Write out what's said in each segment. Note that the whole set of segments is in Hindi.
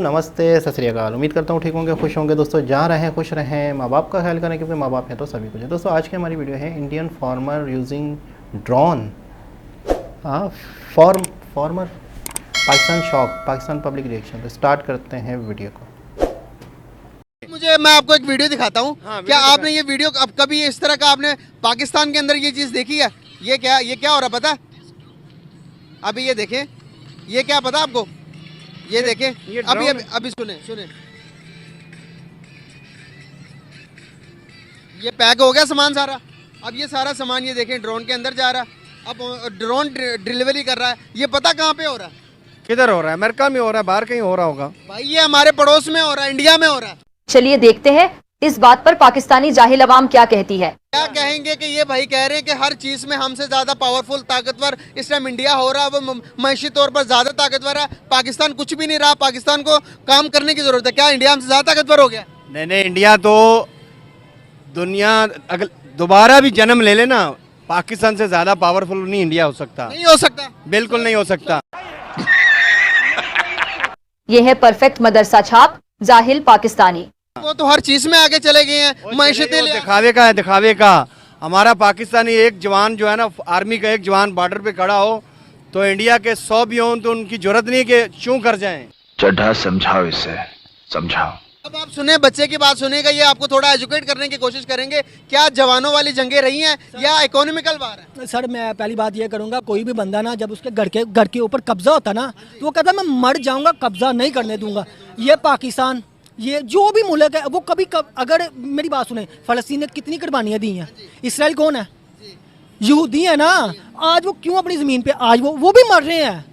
वालेकुम, नमस्ते, सत श्री अकाल। उम्मीद करता हूँ ठीक होंगे, खुश होंगे। दोस्तों जहाँ रहें खुश रहें, माँ बाप का ख्याल करें क्योंकि माँ बाप हैं तो सभी कुछ है। दोस्तों आज की हमारी वीडियो है Indian farmer using drone. Farmer Pakistan shock, Pakistan public reaction. तो स्टार्ट करते हैं वीडियो को। मैं आपको एक वीडियो दिखाता हूँ। क्या आपने ये वीडियो अब कभी इस तरह का आपने पाकिस्तान के अंदर ये चीज़ देखी है? ये क्या हो रहा पता? अभी ये देखें, ये क्या पता आपको? ये देखें, अभी सुने ये पैक हो गया सामान सारा। अब ये सारा सामान ये देखें ड्रोन के अंदर जा रहा है। अब ड्रोन डिलीवरी कर रहा है। ये पता कहाँ पे हो रहा है? किधर हो रहा है? अमेरिका में हो रहा है, बाहर कहीं हो रहा होगा भाई। ये हमारे पड़ोस में हो रहा है, इंडिया में हो रहा है। चलिए देखते हैं इस बात पर पाकिस्तानी जाहिल अवाम क्या कहती है। क्या कहेंगे कि ये भाई कह रहे हैं कि हर चीज में हमसे ज्यादा पावरफुल ताकतवर इस टाइम इंडिया हो रहा है, वो मैशी तौर पर ज्यादा ताकतवर है। पाकिस्तान कुछ भी नहीं रहा, पाकिस्तान को काम करने की जरूरत है। क्या इंडिया हमसे ज्यादा ताकतवर हो गया? नहीं, इंडिया तो दुनिया अगर दोबारा भी जन्म ले लेना, पाकिस्तान से ज्यादा पावरफुल नहीं इंडिया हो सकता। नहीं हो सकता, बिल्कुल नहीं हो सकता। ये है परफेक्ट मदरसा छाप जाहिल पाकिस्तानी। वो तो हर चीज में आगे चले गए हैं। मैशतें दिखावे का है, दिखावे का। हमारा पाकिस्तानी एक जवान जो है ना, आर्मी का एक जवान बॉर्डर पे खड़ा हो तो इंडिया के 100 भी हों तो उनकी जरूरत नहीं कि क्यों कर जाएं। चड्ढा समझाओ, इसे समझाओ। अब आप सुने, बच्चे की बात सुनेगा, ये आपको थोड़ा एजुकेट करने की कोशिश करेंगे। क्या जवानों वाली जंगें रही हैं या इकोनॉमिकल वार है? सर मैं पहली बात ये करूंगा, कोई भी बंदा ना जब उसके घर के ऊपर कब्जा होता ना तो वो कहता मैं मर जाऊंगा, कब्जा नहीं करने दूंगा। ये पाकिस्तान, ये जो भी मुल्क है वो अगर मेरी बात सुने, फलस्तीन ने कितनी कुर्बानियां दी हैं। इसराइल कौन है? यहूदी है ना। आज वो क्यों अपनी ज़मीन पे आज वो भी मर रहे हैं।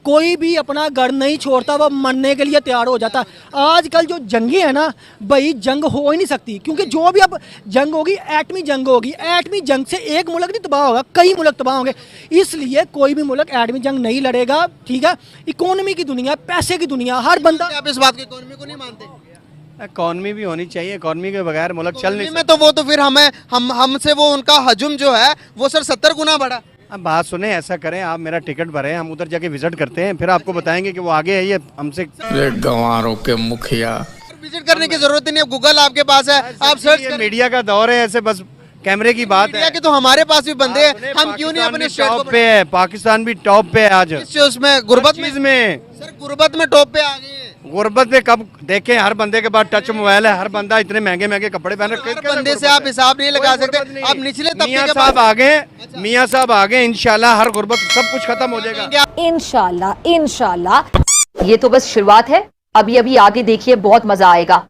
कोई भी अपना घर नहीं छोड़ता, वो मरने के लिए तैयार हो जाता। आजकल जो जंगे हैं ना भाई, जंग हो ही नहीं सकती क्योंकि जो भी अब जंग होगी एटमी जंग होगी। एटमी जंग से एक मुल्क नहीं तबाह होगा, कई मुल्क तबाह होंगे। इसलिए कोई भी मुल्क एटमी जंग नहीं लड़ेगा। ठीक है, इकोनॉमी की दुनिया, पैसे की दुनिया, हर बंदा। आप इस बात की इकोनॉमी को नहीं मानते? इकॉनमी भी होनी चाहिए, इकॉनमी के बगैर मुल्क चल नहीं में तो वो तो फिर हमसे वो उनका हजम जो है वो सर 70 गुना बढ़ा। अब बात सुने, ऐसा करें, आप मेरा टिकट भरें, हम उधर जाके विजिट करते हैं, फिर आपको बताएंगे कि वो आगे है ये हमसे। गंवारों के मुखिया, विजिट करने की जरूरत ही नहीं है, गूगल आपके पास है, आप सर्च करें। मीडिया का दौर है, ऐसे बस कैमरे की बात है कि तो हमारे पास भी बंदे हैं, हम क्यों नहीं अपने टॉप पे है? पाकिस्तान भी टॉप पे है आज। उसमें गुर्बत में सर, गुर्बत में टॉप पे आ गए हैं। गुर्बत में कब देखें, हर बंदे के पास टच मोबाइल है, हर बंदा इतने महंगे महंगे कपड़े पहन रखे। हर बंदे से आप हिसाब नहीं लगा सकते। आप निचले तबके के साहब आ गए, मियाँ साहब आ गए, इंशाल्लाह हर गुर्बत सब कुछ खत्म हो जाएगा। इंशाल्लाह इंशाल्लाह। ये तो बस शुरुआत है, अभी आगे देखिए, बहुत मजा आएगा।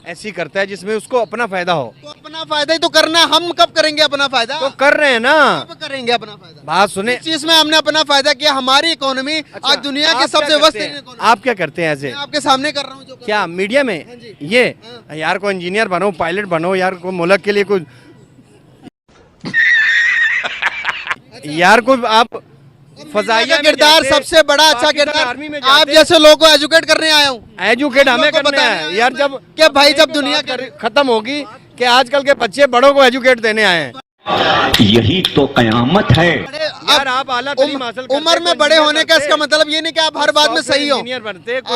ऐसी करता है जिसमें उसको अपना फायदा हो। तो अपना फायदा ही तो करना, हम कब करेंगे अपना फायदा? तो कर रहे हैं ना, कब करेंगे अपना फायदा? बात सुने, इस चीज में हमने अपना फायदा किया। हमारी इकोनॉमी आज दुनिया के सबसे व्यस्त। आप क्या करते हैं? ऐसे आपके सामने कर रहा हूँ। क्या मीडिया में ये यार को इंजीनियर बनो, पायलट बनो, यार को मुल्क के लिए कुछ, यार को आप फजाइया किरदार सबसे बड़ा अच्छा किरदार। आप जैसे लोगों को एजुकेट करने आया हूँ। एजुकेट हमें करना है यार। जब क्या भाई, जब दुनिया खत्म होगी कि आजकल के बच्चे बड़ों को एजुकेट देने आए हैं, यही तो कयामत है यार। आप आला तालीम हासिल करते, उम्र में बड़े होने का इसका मतलब ये नहीं कि आप हर बात में सही हो।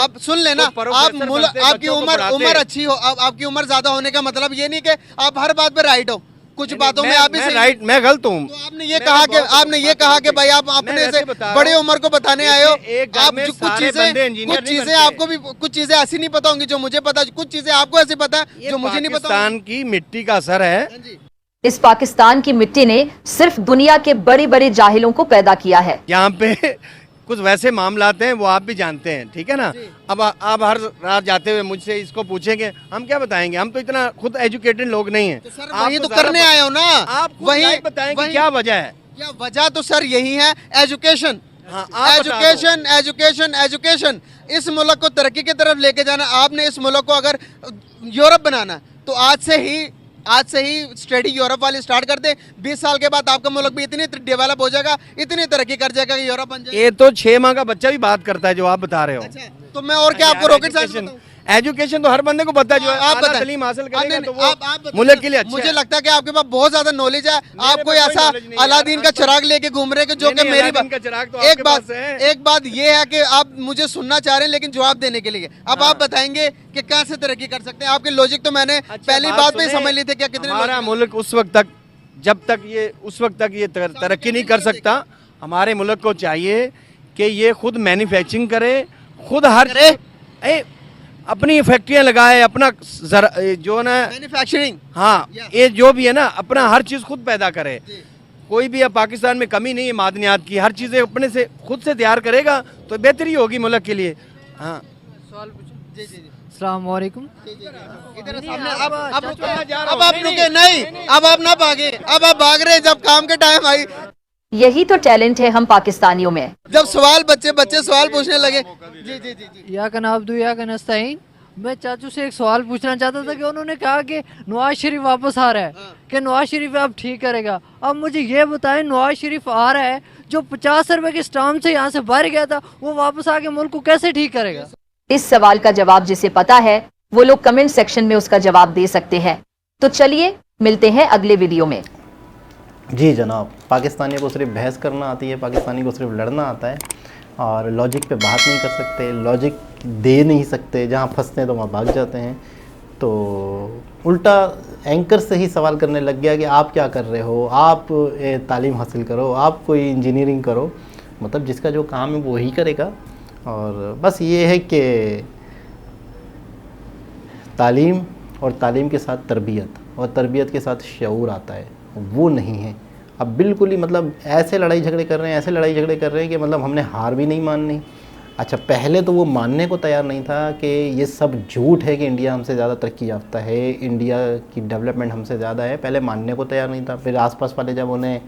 आप सुन लेना, आपकी उम्र अच्छी हो, आपकी उम्र ज्यादा होने का मतलब ये नहीं कि आप हर बात पे राइट हो। कुछ बातों में आप भी राइट, मैं गलत हूँ। तो आपने ये कहा कि भाई आप अपने से बड़े उम्र को बताने आए हो। आप कुछ चीजें आपको भी कुछ चीजें ऐसी नहीं पता होंगी जो मुझे पता, कुछ चीजें आपको ऐसी पता है जो मुझे नहीं पता। पाकिस्तान की मिट्टी का असर है। इस पाकिस्तान की मिट्टी ने सिर्फ दुनिया के बड़े बड़े जाहिलों को पैदा किया है। यहाँ पे कुछ वैसे मामला आते हैं, वो आप भी जानते हैं, ठीक है ना। अब आप हर रात जाते हुए मुझसे इसको पूछेंगे, हम क्या बताएंगे? हम तो इतना खुद एजुकेटेड लोग नहीं हैं। तो आप ये तो करने आए हो ना, आप वही बताएंगे क्या वजह है? क्या वजह तो सर यही है, एजुकेशन। एजुकेशन। इस मुल्क को तरक्की की तरफ लेके जाना। आपने इस मुल्क को अगर यूरोप बनाना तो आज से ही स्टडी यूरोप वाली स्टार्ट कर दे। 20 साल के बाद आपका मुल्क भी इतनी डेवलप हो जाएगा, इतनी तरक्की कर जाएगा कि यूरोप बन जाएगा। ये तो 6 माह का बच्चा भी बात करता है जो आप बता रहे हो। अच्छा, तो मैं और क्या आपको रॉकेट साइंस बताऊं? एजुकेशन तो हर बंदे को पता है, जो आप आला बताएं। तालीम हासिल करेगा नहीं, तो नहीं, वो आप बताएं। मुल्क के लिए अच्छा मुझे है। लगता है कि आपके पास बहुत ज्यादा नॉलेज है, आप कोई पास ऐसा knowledge नहीं है अलादीन यार। का चिराग लेके घूम रहे हैं कि जो नहीं, कि नहीं, मेरी अलादीन का चिराग तो एक आपके बात पास है। एक बात ये है कि आप मुझे सुनना चाह रहे हैं लेकिन जवाब देने के लिए अब हाँ। आप बताएंगे कि कैसे तरक्की कर सकते हैं। आपके लॉजिक तो मैंने पहली बात में ही समझ ली थी कि कितने हमारा logic- मुल्क उस वक्त तक जब तक ये उस वक्त तक ये तरक्की नहीं कर सकता। हमारे मुल्क को चाहिए कि ये खुद मैन्युफैक्चरिंग करे, खुद हर अपनी फैक्ट्रियां लगाए, अपना जो ना मैन्युफैक्चरिंग हाँ ये जो भी है ना अपना हर चीज़ खुद पैदा करे। कोई भी अब पाकिस्तान में कमी नहीं है मादनियात की, हर चीज़ें अपने से खुद से तैयार करेगा तो बेहतरी होगी मुल्क के लिए। हाँ अस्सलाम वालेकुम। इधर सामने अब आप रुके नहीं, अब आप ना भागे, अब आप भाग रहे हैं जब काम के टाइम आई, यही तो टैलेंट है हम पाकिस्तानियों में। जब सवाल बच्चे सवाल पूछने लगे। जी जी जी जी या का नाब्दु या का नस्ताइन। मैं चाचू से एक सवाल पूछना चाहता था कि उन्होंने कहा कि नवाज शरीफ वापस आ रहा है, कि नवाज शरीफ अब ठीक करेगा। अब मुझे ये बताएं, नवाज शरीफ आ रहा है जो 50 रुपए के स्टाम्प से यहाँ से बाहर गया था, वो वापस आके मुल्क को कैसे ठीक करेगा? इस सवाल का जवाब जिसे पता है वो लोग कमेंट सेक्शन में उसका जवाब दे सकते हैं। तो चलिए मिलते हैं अगले वीडियो में। जी जनाब, पाकिस्तानियों को सिर्फ बहस करना आती है, पाकिस्तानी को सिर्फ लड़ना आता है और लॉजिक पे बात नहीं कर सकते, लॉजिक दे नहीं सकते, जहाँ फंसते हैं तो वहाँ भाग जाते हैं। तो उल्टा एंकर से ही सवाल करने लग गया कि आप क्या कर रहे हो, आप तालीम हासिल करो, आप कोई इंजीनियरिंग करो। मतलब जिसका जो काम है वो ही करेगा। और बस ये है कि तालीम और तालीम के साथ तरबियत और तरबियत के साथ शऊर आता है, वो नहीं है। अब बिल्कुल ही मतलब ऐसे लड़ाई झगड़े कर रहे हैं, ऐसे लड़ाई झगड़े कर रहे हैं कि मतलब हमने हार भी नहीं माननी। अच्छा, पहले तो वो मानने को तैयार नहीं था कि ये सब झूठ है कि इंडिया हमसे ज़्यादा तरक्की याफ्ता है, इंडिया की डेवलपमेंट हमसे ज़्यादा है। पहले मानने को तैयार नहीं था। फिर आसपास वाले जब उन्हें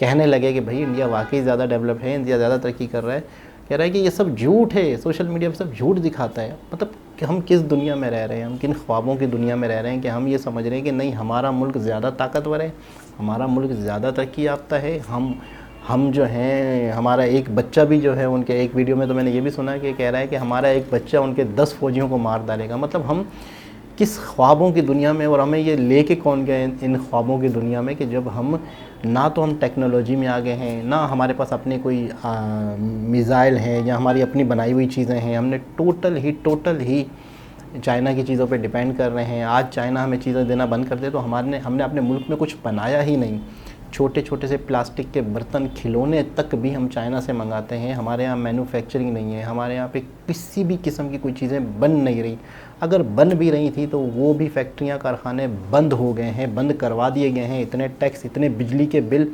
कहने लगे कि भाई इंडिया वाकई ज़्यादा डेवलप है, इंडिया ज़्यादा तरक्की कर रहा है, कह रहा है कि ये सब झूठ है, सोशल मीडिया पर सब झूठ दिखाता है। मतलब कि हम किस दुनिया में रह रहे हैं, हम किन ख्वाबों की दुनिया में रह रहे हैं कि हम ये समझ रहे हैं कि नहीं हमारा मुल्क ज़्यादा ताकतवर है, हमारा मुल्क ज़्यादा तरक्की याफ्ता है। हम जो हैं, हमारा एक बच्चा भी जो है, उनके एक वीडियो में तो मैंने ये भी सुना कि कह रहा है कि हमारा एक बच्चा उनके 10 फौजियों को मार डालेगा। मतलब हम किस ख्वाबों की दुनिया में, और हमें ये लेके कौन गए इन ख्वाबों की दुनिया में कि जब हम ना तो हम टेक्नोलॉजी में आगे हैं, ना हमारे पास अपने कोई मिज़ाइल हैं या हमारी अपनी बनाई हुई चीज़ें हैं। हमने टोटल ही चाइना की चीज़ों पे डिपेंड कर रहे हैं। आज चाइना हमें चीज़ें देना बंद कर दे तो हमने अपने मुल्क में कुछ बनाया ही नहीं। छोटे छोटे से प्लास्टिक के बर्तन, खिलौने तक भी हम चाइना से मंगाते हैं। हमारे यहाँ मैन्युफैक्चरिंग नहीं है, हमारे यहाँ पे किसी भी किस्म की कोई चीज़ें बन नहीं रही। अगर बन भी रही थी तो वो भी फैक्ट्रियाँ, कारखाने बंद हो गए हैं, बंद करवा दिए गए हैं। इतने टैक्स, इतने बिजली के बिल,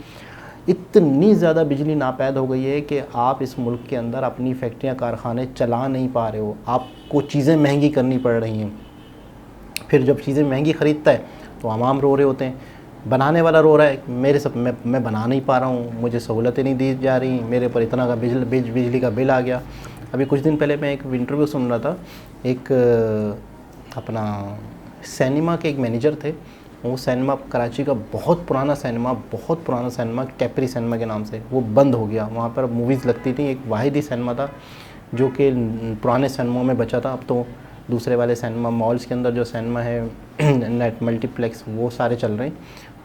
इतनी ज़्यादा बिजली नापैद हो गई है कि आप इस मुल्क के अंदर अपनी फैक्ट्रियाँ, कारखाने चला नहीं पा रहे हो। आपको चीज़ें महंगी करनी पड़ रही हैं। फिर जब चीज़ें महंगी ख़रीदता है तो आवाम रो रहे होते हैं, बनाने वाला रो रहा है मैं बना नहीं पा रहा हूँ, मुझे सहूलतें नहीं दी जा रही, मेरे ऊपर इतना का बिजली का बिल आ गया। अभी कुछ दिन पहले मैं एक इंटरव्यू सुन रहा था, एक अपना सिनेमा के एक मैनेजर थे। वो सिनेमा कराची का बहुत पुराना सिनेमा कैपरी सिनेमा के नाम से वो बंद हो गया। वहाँ पर मूवीज़ लगती थी, एक वाहिद ही सिनेमा था जो कि पुराने सिनेमाओं में बचा था। अब तो दूसरे वाले सिनेमा मॉल्स के अंदर जो सिनेमा है नेट मल्टीप्लेक्स, वो सारे चल रहे हैं।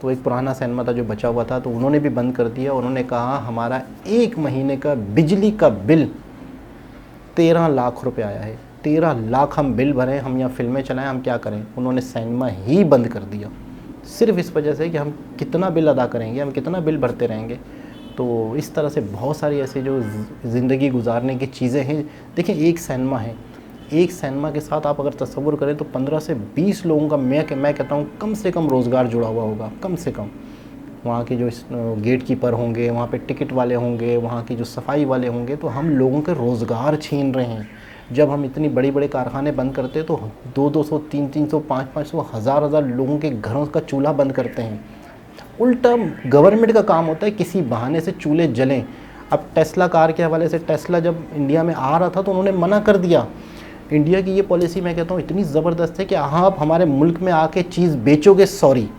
तो एक पुराना सिनेमा था जो बचा हुआ था, तो उन्होंने भी बंद कर दिया। उन्होंने कहा हमारा 1 महीने का बिजली का बिल 13 लाख रुपए आया है। 13 लाख हम बिल भरें, हम यहाँ फिल्में चलाएं, हम क्या करें? उन्होंने सिनेमा ही बंद कर दिया, सिर्फ इस वजह से कि हम कितना बिल अदा करेंगे, हम कितना बिल भरते रहेंगे। तो इस तरह से बहुत सारी ऐसी जो ज़िंदगी गुजारने की चीज़ें हैं। देखिए, एक सिनेमा है, एक सिनेमा के साथ आप अगर तसव्वुर करें तो 15 से 20 लोगों का मैं कहता हूँ कम से कम रोज़गार जुड़ा हुआ होगा, कम से कम। वहाँ के जो गेट कीपर होंगे, वहाँ पे टिकट वाले होंगे, वहाँ की जो सफाई वाले होंगे, तो हम लोगों के रोज़गार छीन रहे हैं। जब हम इतनी बड़ी बड़े कारखाने बंद करते हैं तो 200, 300, 500, 1000 लोगों के घरों का चूल्हा बंद करते हैं। उल्टा गवर्नमेंट का काम होता है किसी बहाने से चूल्हे जलें। अब टेस्ला कार के हवाले से, टेस्ला जब इंडिया में आ रहा था तो उन्होंने मना कर दिया। इंडिया की ये पॉलिसी मैं कहता हूँ इतनी ज़बरदस्त है कि हाँ, आप हमारे मुल्क में आके चीज़ बेचोगे, सॉरी,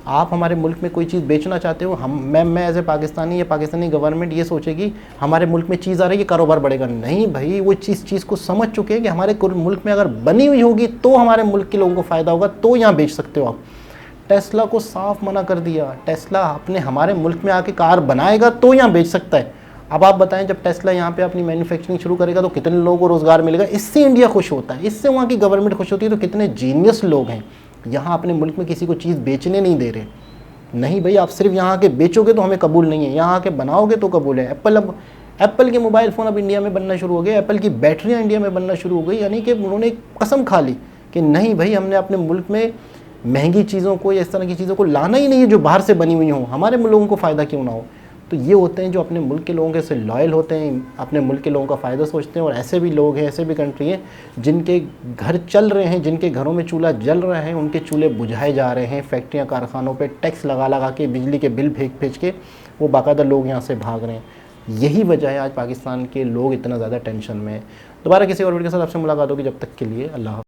आप हमारे मुल्क में कोई चीज़ बेचना चाहते हो, मैं एज ए पाकिस्तानी या पाकिस्तानी गवर्नमेंट ये सोचेगी हमारे मुल्क में चीज़ आ रही है, कारोबार बढ़ेगा। नहीं भाई, वो चीज़ को समझ चुके हैं कि हमारे मुल्क में अगर बनी हुई होगी तो हमारे मुल्क के लोगों को फ़ायदा होगा, तो यहाँ बेच सकते हो आप। टेस्ला को साफ मना कर दिया, टेस्ला हमारे मुल्क में आके कार बनाएगा तो यहाँ बेच सकता है। अब आप बताएं, जब टेस्ला यहाँ पे अपनी मैन्युफैक्चरिंग शुरू करेगा तो कितने लोगों को रोज़गार मिलेगा। इससे इंडिया खुश होता है, इससे वहाँ की गवर्नमेंट खुश होती है। तो कितने जीनियस लोग हैं यहाँ अपने मुल्क में किसी को चीज़ बेचने नहीं दे रहे। नहीं भाई, आप सिर्फ यहाँ के बेचोगे तो हमें कबूल नहीं है, यहाँ के बनाओगे तो कबूल है। एप्पल के मोबाइल फ़ोन अब इंडिया में बनना शुरू हो गए, एप्पल की बैटरियाँ इंडिया में बनना शुरू हो गई। यानी कि उन्होंने कसम खा ली कि नहीं भाई, हमने अपने मुल्क में महंगी चीज़ों को या इस तरह की चीज़ों को लाना ही नहीं है जो बाहर से बनी हुई हों, हमारे लोगों को फ़ायदा क्यों ना हो। तो ये होते हैं जो अपने मुल्क के लोगों के से लॉयल होते हैं, अपने मुल्क के लोगों का फ़ायदा सोचते हैं। और ऐसे भी लोग हैं, ऐसे भी कंट्री हैं जिनके घर चल रहे हैं, जिनके घरों में चूल्हा जल रहा है, उनके चूल्हे बुझाए जा रहे हैं। फैक्ट्रियाँ कारखानों पे टैक्स लगा के, बिजली के बिल भेज के वो बाकायदा लोग यहाँ से भाग रहे हैं। यही वजह है आज पाकिस्तान के लोग इतना ज़्यादा टेंशन में हैं। दोबारा किसी और वीडियो के साथ आपसे मुलाकात होगी, जब तक के लिए अल्लाह।